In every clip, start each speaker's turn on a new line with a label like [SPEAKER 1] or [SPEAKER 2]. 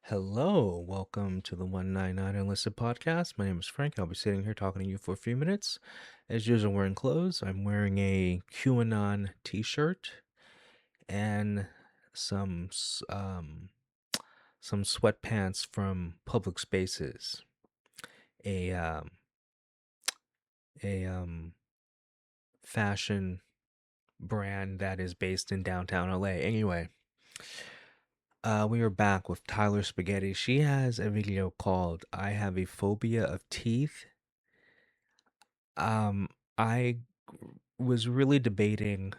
[SPEAKER 1] Hello, welcome to the 199 Unlisted podcast. My name is Frank. I'll be sitting here talking to you for a few minutes. As usual, wearing clothes. I'm wearing a QAnon t-shirt and some some sweatpants from Public Spaces, a a fashion brand that is based in downtown LA. Anyway, we are back with Tyler Spaghetti. She has a video called "I Have a Phobia of Teeth." Um, I was really debating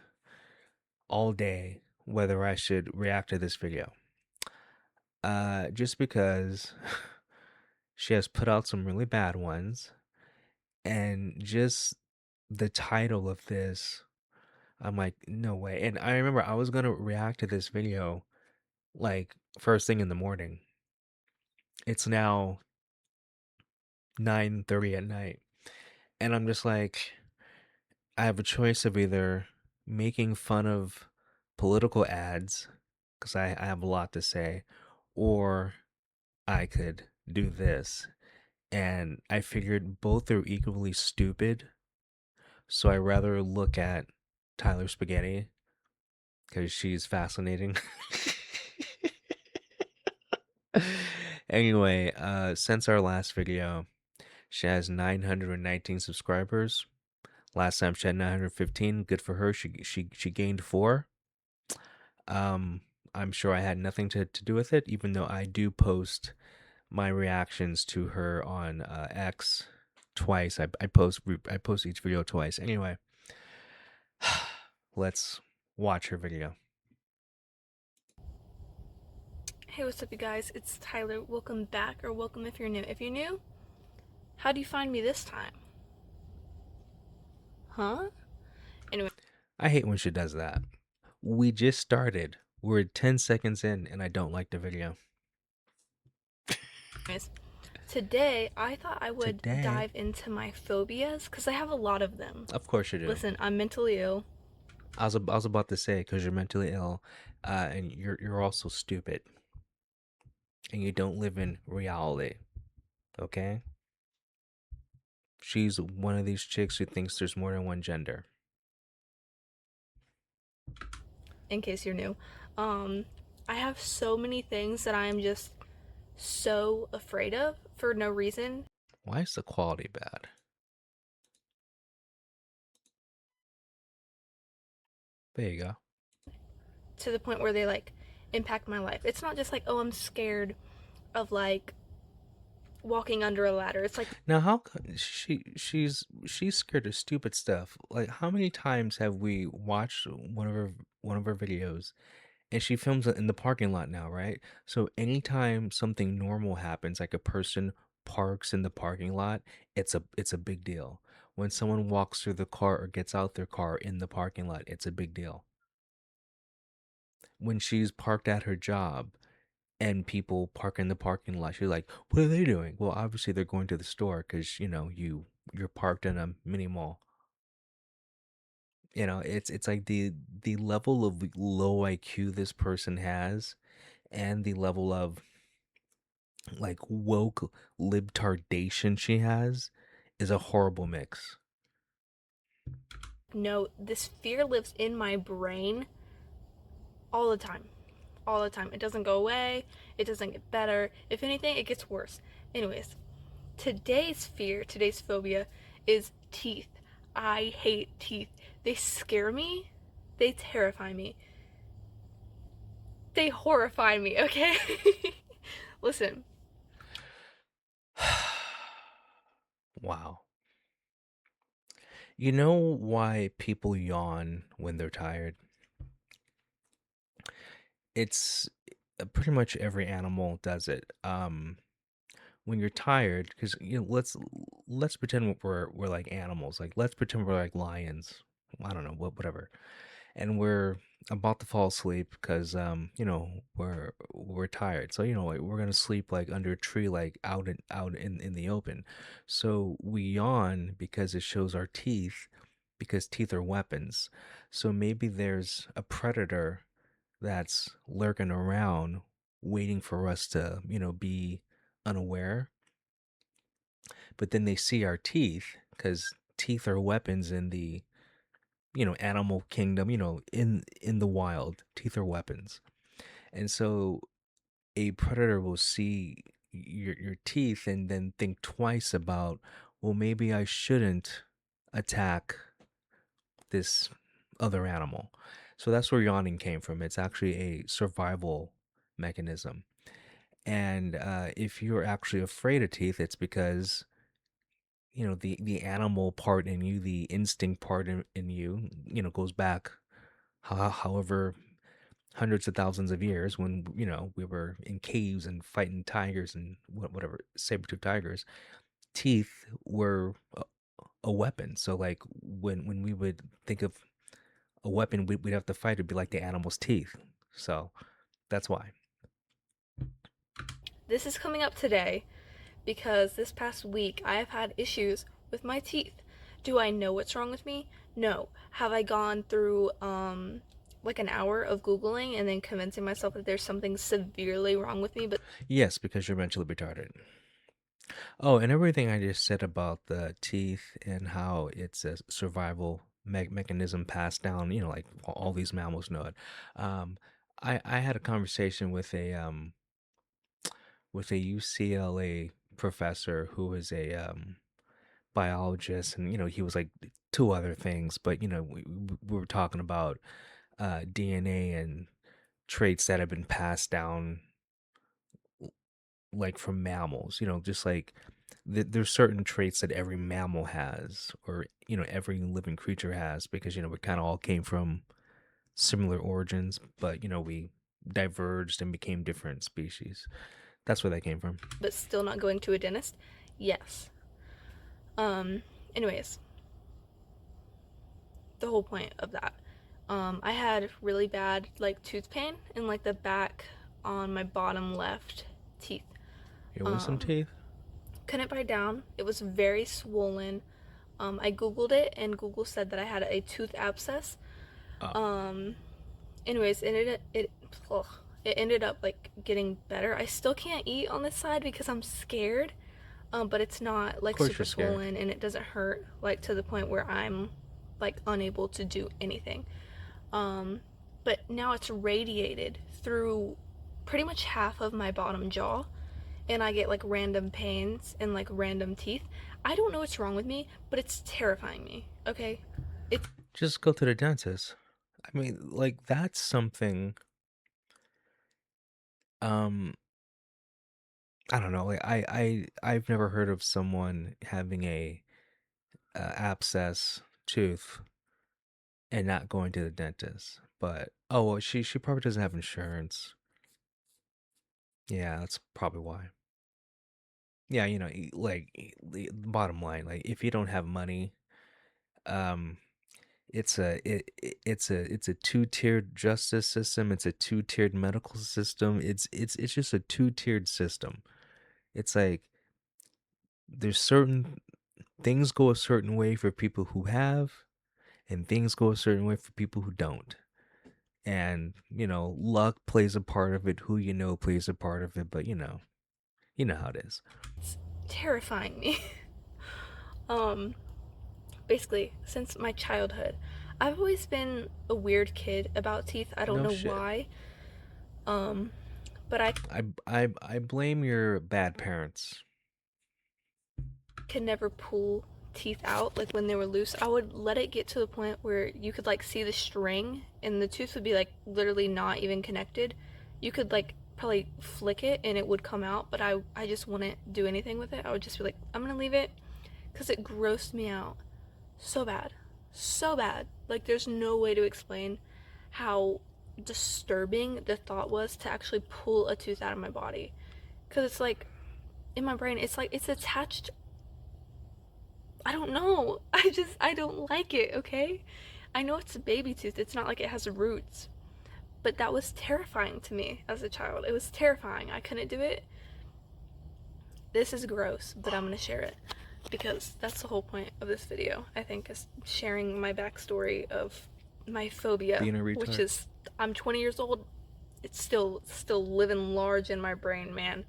[SPEAKER 1] all day whether I should react to this video. Just because she has put out some really bad ones, and just the title of this, I'm like, no way. And I remember I was gonna react to this video like first thing in the morning. It's now 9:30 at night, and I'm just like, I have a choice of either making fun of political ads, because I have a lot to say, or I could do this. And I figured both are equally stupid, so I rather look at Tyler Spaghetti because she's fascinating. Anyway, since our last video, she has 919 subscribers. Last time she had 915. Good for her. She gained 4. Um, I'm sure I had nothing to do with it, even though I do post my reactions to her on X twice. I post each video twice. Anyway, let's watch her video.
[SPEAKER 2] Hey, what's up, you guys? It's Tyler. Welcome back, or welcome if you're new. If you're new, how do you find me this time? Huh? Anyway,
[SPEAKER 1] I hate when she does that. We just started. We're 10 seconds in, and I don't like the video.
[SPEAKER 2] anyways, today I thought I would
[SPEAKER 1] Today,
[SPEAKER 2] dive into my phobias because I have a lot of them.
[SPEAKER 1] of course you do.
[SPEAKER 2] Listen, I'm mentally ill.
[SPEAKER 1] I was about to say because you're mentally ill, and you're also stupid, and you don't live in reality. Okay. She's one of these chicks who thinks there's more than one gender.
[SPEAKER 2] In case you're new, um, I have so many things that I am just so afraid of for no reason.
[SPEAKER 1] Why is the quality bad? There you go.
[SPEAKER 2] To the point where they like impact my life. It's not just like, oh, I'm scared of like walking under a ladder. It's like
[SPEAKER 1] Now, she's scared of stupid stuff. Like, how many times have we watched one of her videos, and she films it in the parking lot now, right? So anytime something normal happens, like a person parks in the parking lot, it's a big deal. When someone walks through the car or gets out their car in the parking lot, it's a big deal. When she's parked at her job and people park in the parking lot, she's like, "What are they doing?" Well, obviously they're going to the store because you're parked in a mini mall. It's like the level of low IQ this person has, and the level of like woke libtardation she has is a horrible mix.
[SPEAKER 2] no, this fear lives in my brain all the time. All the time. It doesn't go away. It doesn't get better. If anything, it gets worse. Anyways, today's fear, today's phobia is teeth. I hate teeth. They scare me. They terrify me. They horrify me, okay? Listen,
[SPEAKER 1] Wow. You know why people yawn when they're tired? It's pretty much every animal does it. When you're tired, because let's pretend we're like animals. Like let's pretend we're like lions. I don't know whatever, and we're about to fall asleep because we're tired. So like, we're gonna sleep like under a tree, like out in the open. So we yawn because it shows our teeth, because teeth are weapons. So maybe there's a predator that's lurking around waiting for us to, be unaware. But then they see our teeth, because teeth are weapons in the, animal kingdom, in the wild. Teeth are weapons. And so a predator will see your teeth and then think twice about, well, maybe I shouldn't attack this other animal. So that's where yawning came from. It's actually a survival mechanism. And if you're actually afraid of teeth, it's because the animal part in you, the instinct part in you, goes back however hundreds of thousands of years, when we were in caves and fighting tigers and whatever, saber-tooth tigers. Teeth were a weapon. So like when we would think of a weapon, we'd have to fight, it'd be like the animal's teeth. So that's why.
[SPEAKER 2] This is coming up today because this past week I have had issues with my teeth. Do I know what's wrong with me? No. Have I gone through like an hour of Googling and then convincing myself that there's something severely wrong with me? But
[SPEAKER 1] Yes, because you're mentally retarded. Oh, and everything I just said about the teeth and how it's a survival mechanism passed down, like all these mammals know it. Um, I had a conversation with a UCLA professor who is a biologist, and he was like two other things, but we were talking about DNA and traits that have been passed down, like from mammals, just like there's certain traits that every mammal has, or every living creature has, because we kind of all came from similar origins, but we diverged and became different species. That's where that came from.
[SPEAKER 2] still not going to a dentist? Yes. Um anyways, the whole point of that. I had really bad like tooth pain in like the back on my bottom left teeth.
[SPEAKER 1] Your wisdom
[SPEAKER 2] Um,
[SPEAKER 1] teeth.
[SPEAKER 2] couldn't bite down. It was very swollen. I googled it and Google said that I had a tooth abscess.
[SPEAKER 1] Oh,
[SPEAKER 2] Um, anyways, ugh, it ended up like getting better. I still can't eat on this side because I'm scared. But it's not
[SPEAKER 1] of
[SPEAKER 2] like
[SPEAKER 1] course
[SPEAKER 2] super
[SPEAKER 1] you're scared.
[SPEAKER 2] swollen and it doesn't hurt like to the point where I'm like unable to do anything. Um, but now it's radiated through pretty much half of my bottom jaw, and I get like random pains and like random teeth. I don't know what's wrong with me, but it's terrifying me. Okay, it's
[SPEAKER 1] Just go to the dentist. I mean, like, that's something. um I don't know, like, I've never heard of someone having a abscess tooth and not going to the dentist. But oh, well, she probably doesn't have insurance. Yeah, that's probably why. Yeah, the bottom line, like, if you don't have money, um it's a two-tiered justice system, it's a two-tiered medical system, it's just a two-tiered system. It's like there's certain things go a certain way for people who have, and things go a certain way for people who don't. And luck plays a part of it, who plays a part of it, but you know how it is.
[SPEAKER 2] terrifying me. um, basically, since my childhood, I've always been a weird kid about teeth. I don't
[SPEAKER 1] No
[SPEAKER 2] know
[SPEAKER 1] shit.
[SPEAKER 2] why. Um, but I
[SPEAKER 1] I blame your bad parents.
[SPEAKER 2] could never pull teeth out like when they were loose. I would let it get to the point where you could like see the string and the tooth would be like literally not even connected. You could like probably flick it and it would come out, but I just wouldn't do anything with it. I would just be like, I'm gonna leave it because it grossed me out so bad. So bad. Like there's no way to explain how disturbing the thought was to actually pull a tooth out of my body. Cause it's like in my brain, it's like it's attached. I don't know. I don't like it, okay? I know it's a baby tooth. It's not like it has roots. But that was terrifying to me as a child. It was terrifying. I couldn't do it. This is gross, but I'm going to share it because that's the whole point of this video, I think, is sharing my backstory of my phobia,
[SPEAKER 1] Being a
[SPEAKER 2] which
[SPEAKER 1] retard.
[SPEAKER 2] is I'm 20 years old. It's still living large in my brain, man.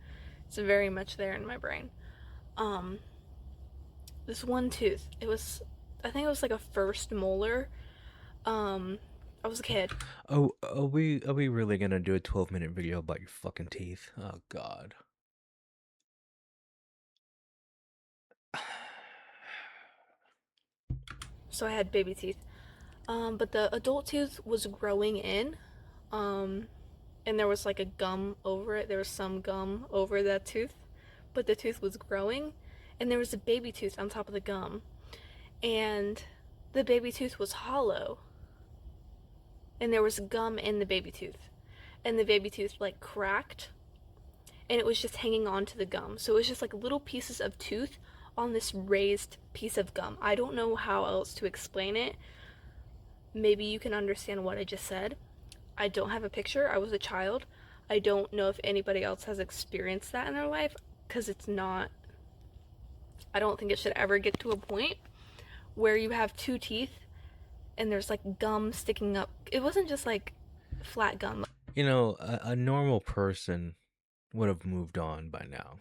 [SPEAKER 2] It's very much there in my brain. Um, this one tooth, I think it was like a first molar. Um, I was a kid.
[SPEAKER 1] Oh, are we really gonna do a 12-minute video about your fucking teeth? Oh God.
[SPEAKER 2] So I had baby teeth. But the adult tooth was growing in. Um, and there was like a gum over it. There was some gum over that tooth, but the tooth was growing, and there was a baby tooth on top of the gum, and the baby tooth was hollow, and there was gum in the baby tooth, and the baby tooth like cracked, and it was just hanging on to the gum. So it was just like little pieces of tooth on this raised piece of gum. I don't know how else to explain it. Maybe you can understand what I just said. I don't have a picture. I was a child. I don't know if anybody else has experienced that in their life because it's not, I don't think it should ever get to a point where you have two teeth and there's like gum sticking up. It wasn't just like flat gum.
[SPEAKER 1] You know, a normal person would have moved on by now.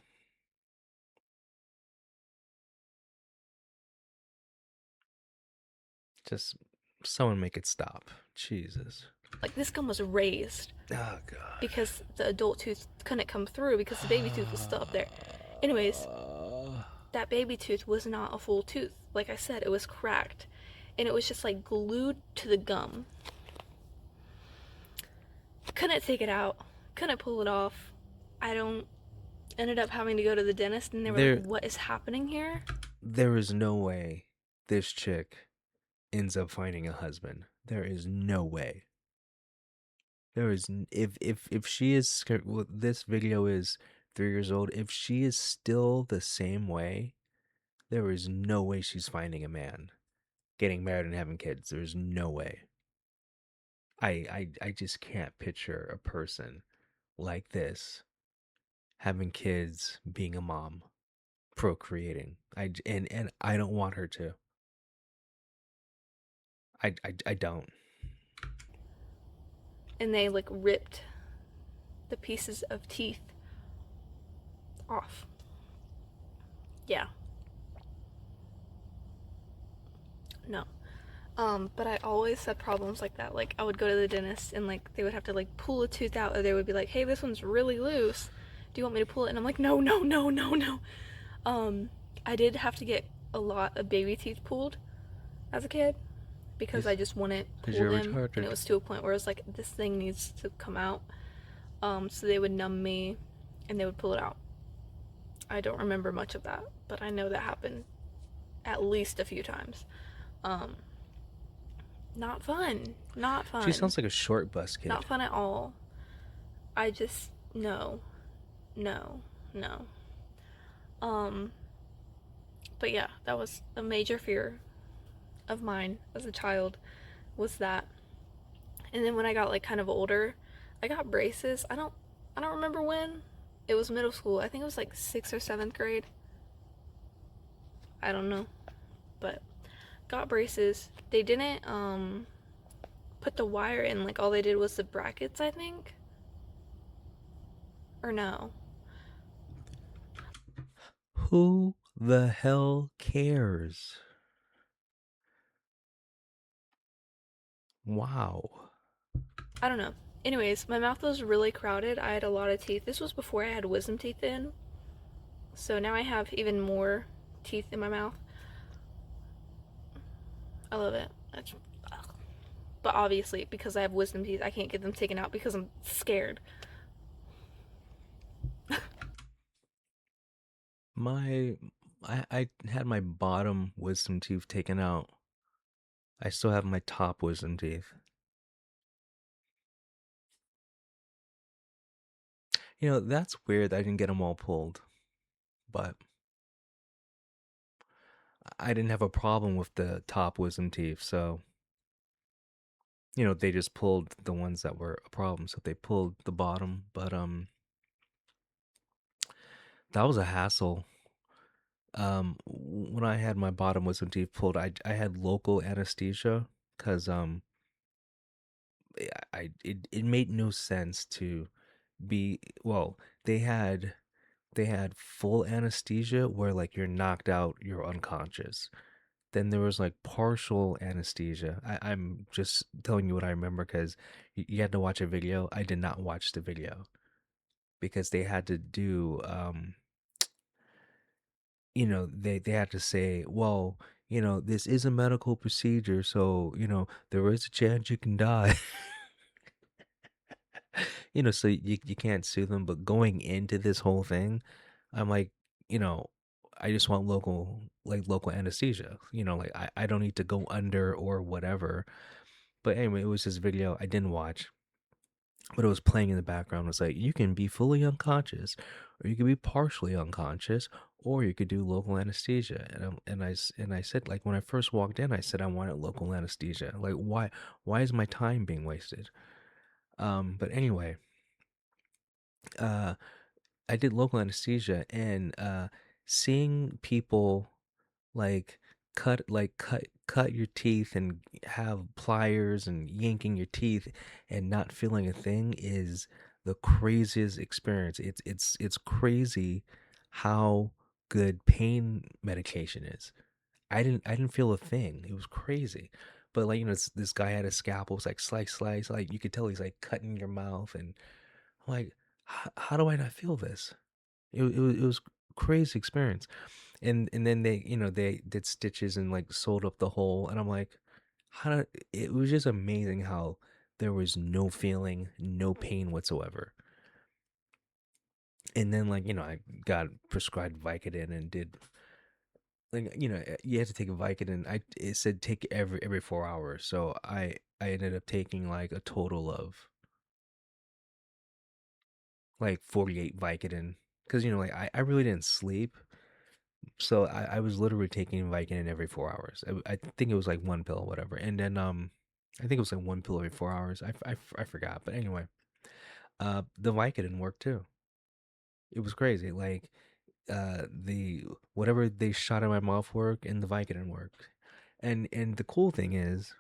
[SPEAKER 1] Just someone make it stop. Jesus.
[SPEAKER 2] Like this gum was raised
[SPEAKER 1] Oh God.
[SPEAKER 2] because the adult tooth couldn't come through because the baby tooth was still up there. Anyways, that baby tooth was not a full tooth. Like I said, it was cracked and it was just like glued to the gum. Couldn't take it out, couldn't pull it off. I don't ended up having to go to the dentist and they were like,
[SPEAKER 1] there,
[SPEAKER 2] "What is happening here?"
[SPEAKER 1] there is no way this chick ends up finding a husband. There is no way. If she is well, this video is 3 years old. If she is still the same way, there is no way she's finding a man, getting married and having kids. There's no way. I just can't picture a person like this having kids, being a mom, procreating. And I don't want her to. I don't.
[SPEAKER 2] And they like ripped the pieces of teeth off. Yeah. No. But I always had problems like that. Like I would go to the dentist and like they would have to like pull a tooth out or they would be like, "Hey, this one's really loose. Do you want me to pull it?" And I'm like, "No, no, no, no, no." Um, I did have to get a lot of baby teeth pulled as a kid because
[SPEAKER 1] Yes,
[SPEAKER 2] I just wouldn't
[SPEAKER 1] because
[SPEAKER 2] pull
[SPEAKER 1] you're
[SPEAKER 2] them and it
[SPEAKER 1] retarded.
[SPEAKER 2] was to a point where it was like this thing needs to come out. So they would numb me and they would pull it out. I don't remember much of that, but I know that happened at least a few times. Um, Not fun. Not
[SPEAKER 1] She
[SPEAKER 2] fun.
[SPEAKER 1] sounds like a short bus
[SPEAKER 2] Not
[SPEAKER 1] kid.
[SPEAKER 2] fun at all. I just, no. No. No. Um, but yeah, that was a major fear of mine as a child was that. And then when I got like kind of older, I got braces. I don't remember when. It was middle school. I think it was like 6th or 7th grade. I don't know. But got braces. They didn't put the wire in, like all they did was the brackets, I think. Or no.
[SPEAKER 1] Who the hell cares? Wow.
[SPEAKER 2] I don't know. Anyways, my mouth was really crowded. I had a lot of teeth. This was before I had wisdom teeth in. So now I have even more teeth in my mouth. I love it. But obviously, because I have wisdom teeth, I can't get them taken out because I'm scared.
[SPEAKER 1] My I had my bottom wisdom teeth taken out. I still have my top wisdom teeth. You know, that's weird. I didn't get them all pulled, but I didn't have a problem with the top wisdom teeth. So, you know, they just pulled the ones that were a problem. So they pulled the bottom, but that was a hassle. When I had my bottom wisdom teeth pulled, I had local anesthesia because it made no sense to be well, they had full anesthesia where like you're knocked out, you're unconscious. Then there was like partial anesthesia. I'm just telling you what I remember because you had to watch a video. I did not watch the video because they had to do they had to say, well, this is a medical procedure, so there is a chance you can die. So you can't sue them. But going into this whole thing, I'm like, you know, I just want local anesthesia. Like I don't need to go under or whatever. But anyway, it was this video I didn't watch, but it was playing in the background. It was like you can be fully unconscious, or you can be partially unconscious, or you could do local anesthesia. And I said, like, when I first walked in, I said I wanted local anesthesia. Like, why is my time being wasted? But anyway, uh I did local anesthesia, and seeing people like cut your teeth and have pliers and yanking your teeth and not feeling a thing is the craziest experience. It's crazy how good pain medication is. I didn't feel a thing. It was crazy. But like, this guy had a scalpel. It's like slice, slice. Like you could tell he's like cutting your mouth, and I'm like, how do I not feel this? It was crazy experience. And then they did stitches and like sewed up the hole, and I'm like, it was just amazing how there was no feeling, no pain whatsoever. And then like, I got prescribed Vicodin and did like, you had to take a Vicodin. It said take every 4 hours, so I ended up taking like a total of like 48 Vicodin because like I really didn't sleep. So I was literally taking Vicodin every 4 hours. I think it was like one pill, or whatever. And then I think it was like one pill every 4 hours. I forgot. But anyway, the Vicodin worked too. It was crazy. Like the whatever they shot in my mouth worked, and the Vicodin worked. And the cool thing is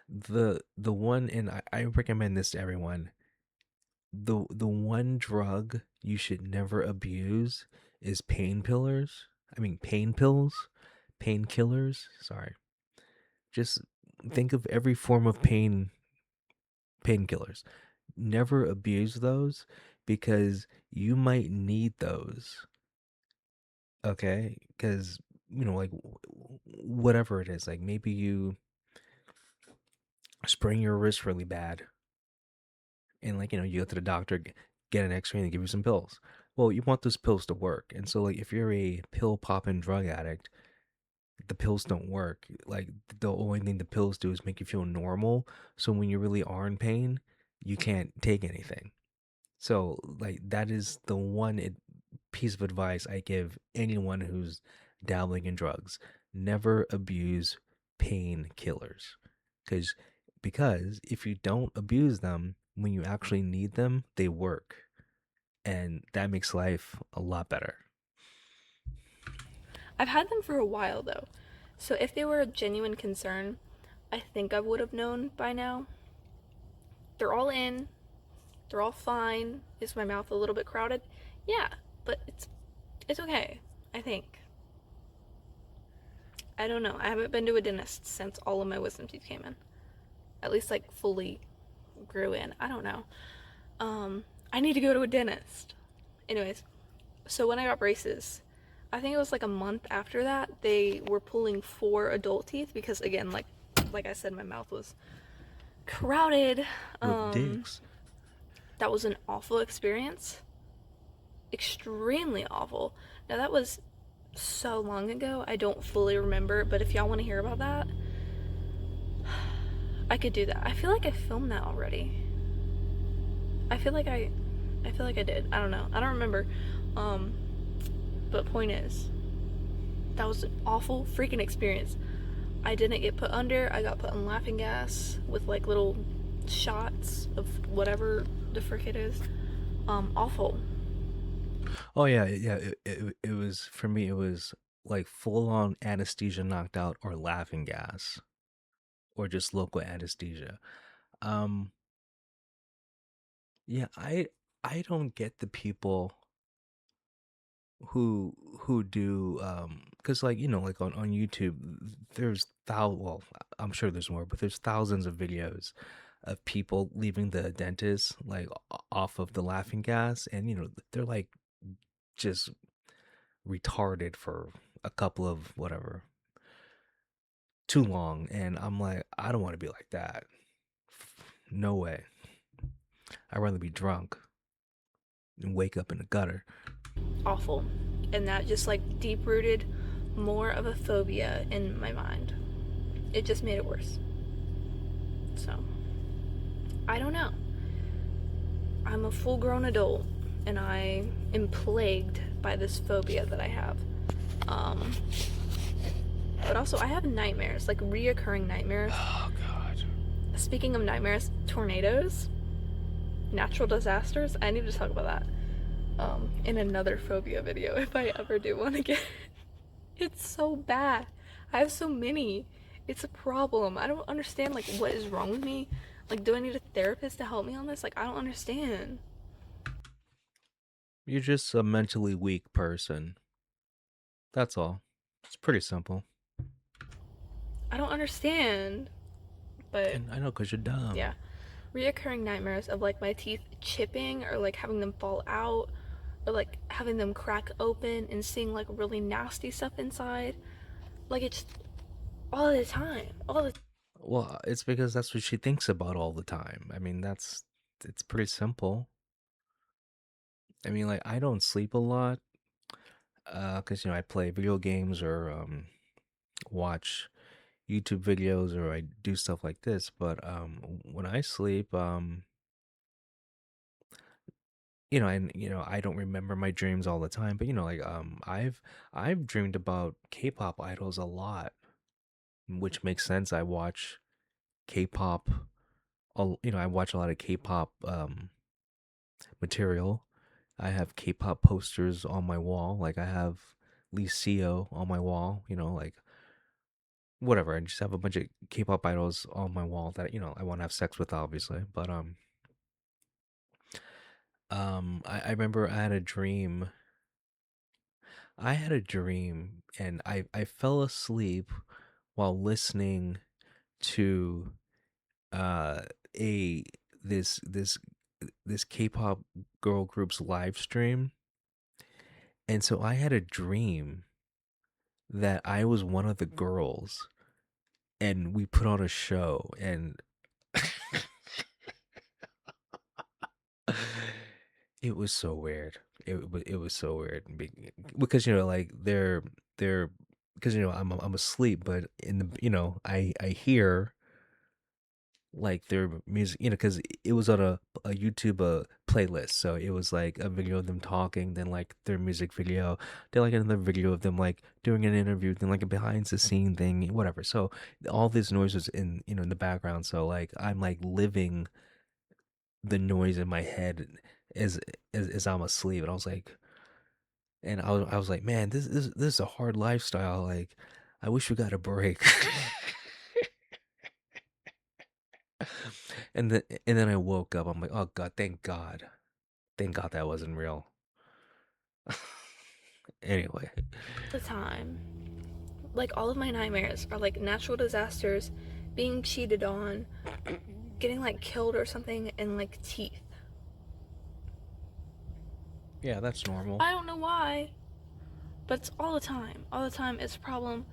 [SPEAKER 1] the one, and I recommend this to everyone. The one drug you should never abuse is painkillers. I mean pain pills, painkillers. Sorry. Just think of every form of painkillers. Never abuse those because you might need those. Okay? Cuz like whatever it is, like maybe you sprain your wrist really bad, and like you go to the doctor, get an x-ray, and they give you some pills. Well, you want those pills to work. And so like if you're a pill popping drug addict, the pills don't work. Like the only thing the pills do is make you feel normal, so when you really are in pain, you can't take anything. So like that is the one piece of advice I give anyone who's dabbling in drugs: never abuse painkillers. Because because if you don't abuse them when you actually need them, they work, and that makes life a lot better.
[SPEAKER 2] I've had them for a while though, so if they were a genuine concern, I think I would have known by now. They're all in, they're all fine. Is my mouth a little bit crowded? Yeah, but it's okay, I think. I don't know. I haven't been to a dentist since all of my wisdom teeth came in. At least like fully grew in. I don't know. I need to go to a dentist. Anyways, so when I got braces, I think it was like a month after that, they were pulling 4 adult teeth because again, like I said, my mouth was crowded.
[SPEAKER 1] With
[SPEAKER 2] Um,
[SPEAKER 1] dicks.
[SPEAKER 2] that was an awful experience. Extremely awful. Now that was so long ago, I don't fully remember, but if y'all want to hear about that, I could do that. I feel like I filmed that already. I feel like I did. I don't know. I don't remember. Um, but point is, that was an awful freaking experience. I didn't get put under. I got put in laughing gas with like little shots of whatever the frick it is. Awful.
[SPEAKER 1] Oh yeah, yeah. It was for me. It was like full on anesthesia, knocked out, or laughing gas, or just local anesthesia. Um, yeah, I don't get the people who do because like like on YouTube there's well I'm sure there's more, but there's thousands of videos of people leaving the dentist like off of the laughing gas, and they're like just retarded for a couple of whatever too long, and I'm like, I don't want to be like that. No way. I'd rather be drunk and wake up in the gutter.
[SPEAKER 2] awful. And that just like deep rooted more of a phobia in my mind. It just made it worse. So, I don't know. I'm a full grown adult and I am plagued by this phobia that I have. Um, but also, I have nightmares, like reoccurring nightmares.
[SPEAKER 1] Oh God.
[SPEAKER 2] Speaking of nightmares, tornadoes, natural disasters. I need to talk about that in another phobia video if I ever do one again. It's so bad. I have so many. It's a problem. I don't understand like what is wrong with me. Like, do I need a therapist to help me on this? Like, I don't understand.
[SPEAKER 1] You're just a mentally weak person. That's all. It's pretty simple.
[SPEAKER 2] I don't understand. But
[SPEAKER 1] And I know because you're dumb.
[SPEAKER 2] yeah, reoccurring nightmares of like my teeth chipping or like having them fall out or like having them crack open and seeing like really nasty stuff inside. Like it's all the time. All the
[SPEAKER 1] Well, it's because that's what she thinks about all the time. I mean, it's pretty simple. I mean, like I don't sleep a lot, because I play video games or watch YouTube videos or I do stuff like this. But when I sleep, and I don't remember my dreams all the time. But like I've dreamed about K-pop idols a lot, which makes sense. I watch K-pop. I watch a lot of K-pop material. I have K-pop posters on my wall. Like I have Lee Seo on my wall. Like whatever. I just have a bunch of K-pop idols on my wall that I want to have sex with, obviously. But I remember I had a dream. I had a dream, and I fell asleep while listening to uh a this this this K-pop girl group's live stream. And so I had a dream that I was one of the girls and we put on a show, and it was so weird. It was so weird because like they're because I'm asleep, but in the I hear like their music, because it was on a YouTube playlist. So it was like a video of them talking, then like their music video, then like another video of them like doing an interview, then like a behind the scene thing, whatever. So all this noise was in the background. So like I'm like living the noise in my head as as I'm asleep, and I was like, and I was like, man, this is a hard lifestyle. Like, I wish we got a break. And then I woke up. I'm like, oh God, thank God that wasn't real. Anyway,
[SPEAKER 2] time. Like all of my nightmares are like natural disasters, being cheated on, getting like killed or something, and like teeth.
[SPEAKER 1] yeah, that's normal.
[SPEAKER 2] I don't know why, but it's all the time. All the time. It's a problem.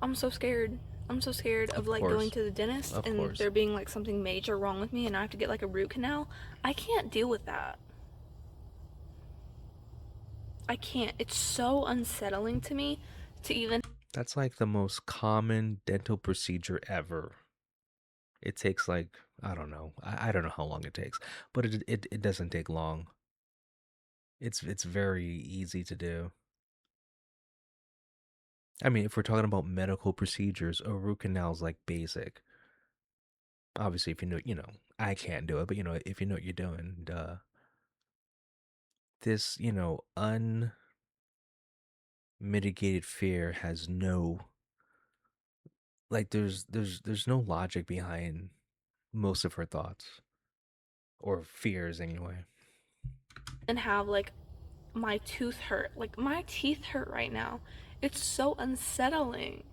[SPEAKER 2] I'm so scared. I'm so scared of
[SPEAKER 1] Of
[SPEAKER 2] like going
[SPEAKER 1] course,
[SPEAKER 2] to the dentist
[SPEAKER 1] of
[SPEAKER 2] and
[SPEAKER 1] course.
[SPEAKER 2] there being like something major wrong with me and I have to get like a root canal. I can't deal with that. I can't. It's so unsettling to me to even.
[SPEAKER 1] That's like the most common dental procedure ever. It takes like, I don't know. I don't know how long it takes, but it doesn't take long. It's very easy to do. I mean, if we're talking about medical procedures, a root canal is like basic. Obviously, if I can't do it, but if you know what you're doing, duh. This, unmitigated fear has no like there's no logic behind most of her thoughts or fears anyway.
[SPEAKER 2] and have like my tooth hurt. Like my teeth hurt right now. It's so unsettling.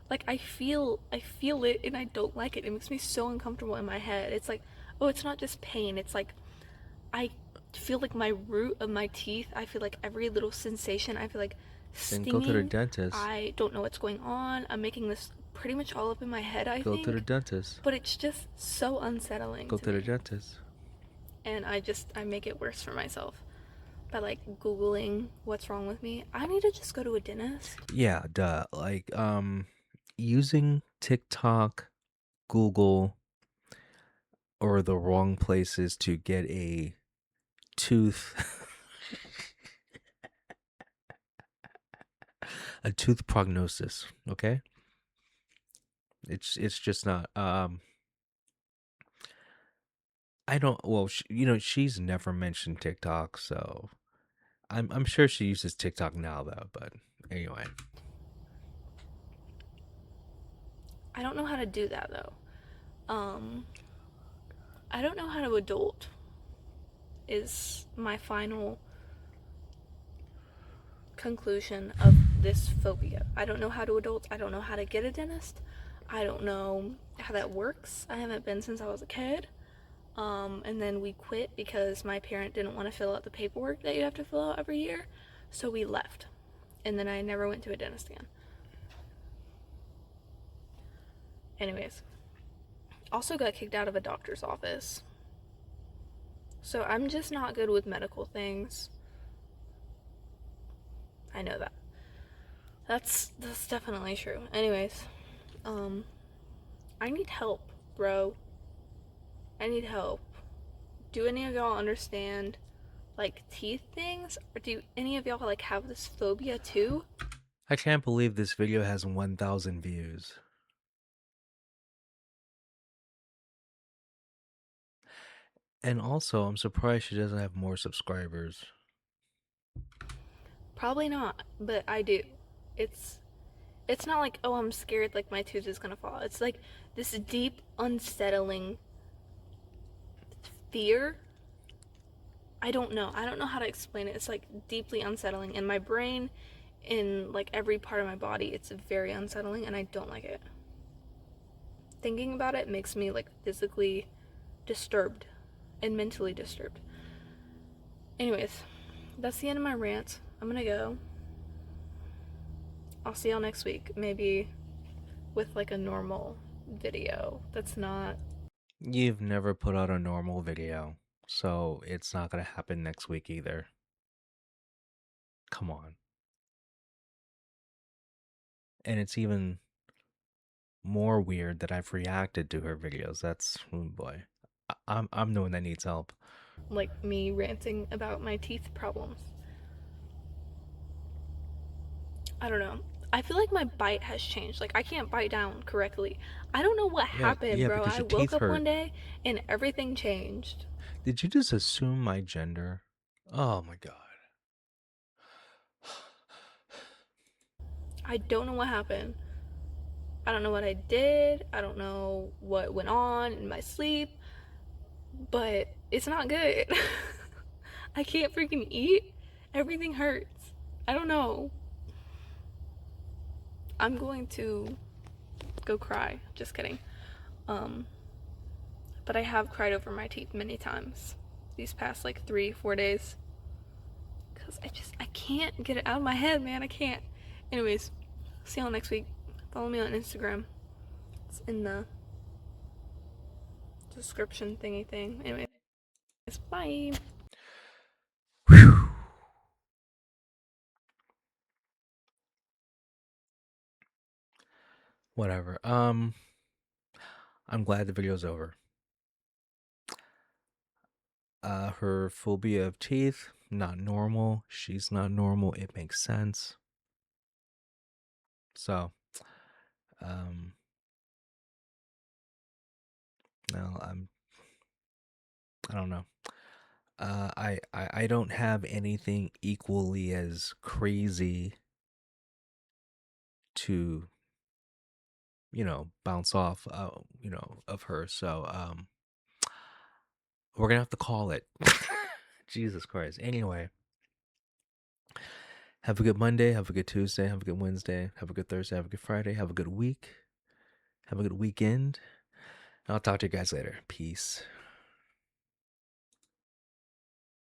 [SPEAKER 2] Like I feel it and I don't like it. It makes me so uncomfortable in my head. It's like, oh, it's not just pain. It's like I feel like my root of my teeth. I feel like every little sensation. I feel like
[SPEAKER 1] Then go to the
[SPEAKER 2] stinging.
[SPEAKER 1] dentist.
[SPEAKER 2] I don't know what's going on. I'm making this pretty much all up in my head, I
[SPEAKER 1] Go to the
[SPEAKER 2] think.
[SPEAKER 1] dentist.
[SPEAKER 2] But it's just so unsettling
[SPEAKER 1] Go
[SPEAKER 2] to
[SPEAKER 1] to the
[SPEAKER 2] me.
[SPEAKER 1] dentist.
[SPEAKER 2] And I make it worse for myself by like googling what's wrong with me. I need to just go to a dentist.
[SPEAKER 1] Yeah, duh. Using TikTok, Google, or the wrong places to get a tooth a tooth prognosis, okay? It's just not I don't well, she's never mentioned TikTok, so I'm sure she uses TikTok now though, but anyway.
[SPEAKER 2] I don't know how to do that though. Um, I don't know how to adult, is my final conclusion of this phobia. I don't know how to adult. I don't know how to get a dentist. I don't know how that works. I haven't been since I was a kid. And then we quit because my parent didn't want to fill out the paperwork that you have to fill out every year. So we left. And then I never went to a dentist again. Anyways, also got kicked out of a doctor's office. So I'm just not good with medical things. I know that. That's definitely true. Anyways, um I need help, bro. I need help. Do any of y'all understand like teeth things? Or do any of y'all like have this phobia too?
[SPEAKER 1] I can't believe this video has 1,000 views. And also, I'm surprised she doesn't have more subscribers.
[SPEAKER 2] Probably not, but I do. It's it's not like, oh, I'm scared like my tooth is gonna fall. It's like this deep, unsettling fear. I don't know. I don't know how to explain it. It's like deeply unsettling in my brain, in like every part of my body. It's very unsettling and I don't like it. Thinking about it makes me like physically disturbed and mentally disturbed. Anyways, that's the end of my rant. I'm gonna go. I'll see y'all next week. Maybe with like a normal video that's not.
[SPEAKER 1] You've never put out a normal video, so it's not gonna happen next week either. Come on. And it's even more weird that I've reacted to her videos. That's oh boy. I'm the one that needs help.
[SPEAKER 2] Like me ranting about my teeth problems. I don't know. I feel like my bite has changed. Like I can't bite down correctly. I don't know what
[SPEAKER 1] Yeah,
[SPEAKER 2] happened,
[SPEAKER 1] yeah,
[SPEAKER 2] bro.
[SPEAKER 1] because
[SPEAKER 2] I
[SPEAKER 1] your
[SPEAKER 2] woke
[SPEAKER 1] teeth
[SPEAKER 2] up
[SPEAKER 1] hurt.
[SPEAKER 2] one day and everything changed.
[SPEAKER 1] Did you just assume my gender? Oh my god.
[SPEAKER 2] I don't know what happened. I don't know what I did. I don't know what went on in my sleep, but it's not good. I can't freaking eat. Everything hurts. I don't know. I'm going to go cry. Just kidding. Um, but I have cried over my teeth many times these past like 3, 4 days. Cause I can't get it out of my head, man. I can't. Anyways, see y'all next week. Follow me on Instagram. It's in the description thingy thing. Anyways, bye.
[SPEAKER 1] Whew. Whatever. I'm glad the video's over. Her phobia of teeth, not normal. She's not normal. It makes sense. So, um, no, I don't know. I don't have anything equally as crazy to bounce off, of her. So, we're gonna have to call it. Jesus Christ. Anyway, have a good Monday. Have a good Tuesday. Have a good Wednesday. Have a good Thursday. Have a good Friday. Have a good week. Have a good weekend. I'll talk to you guys later. Peace.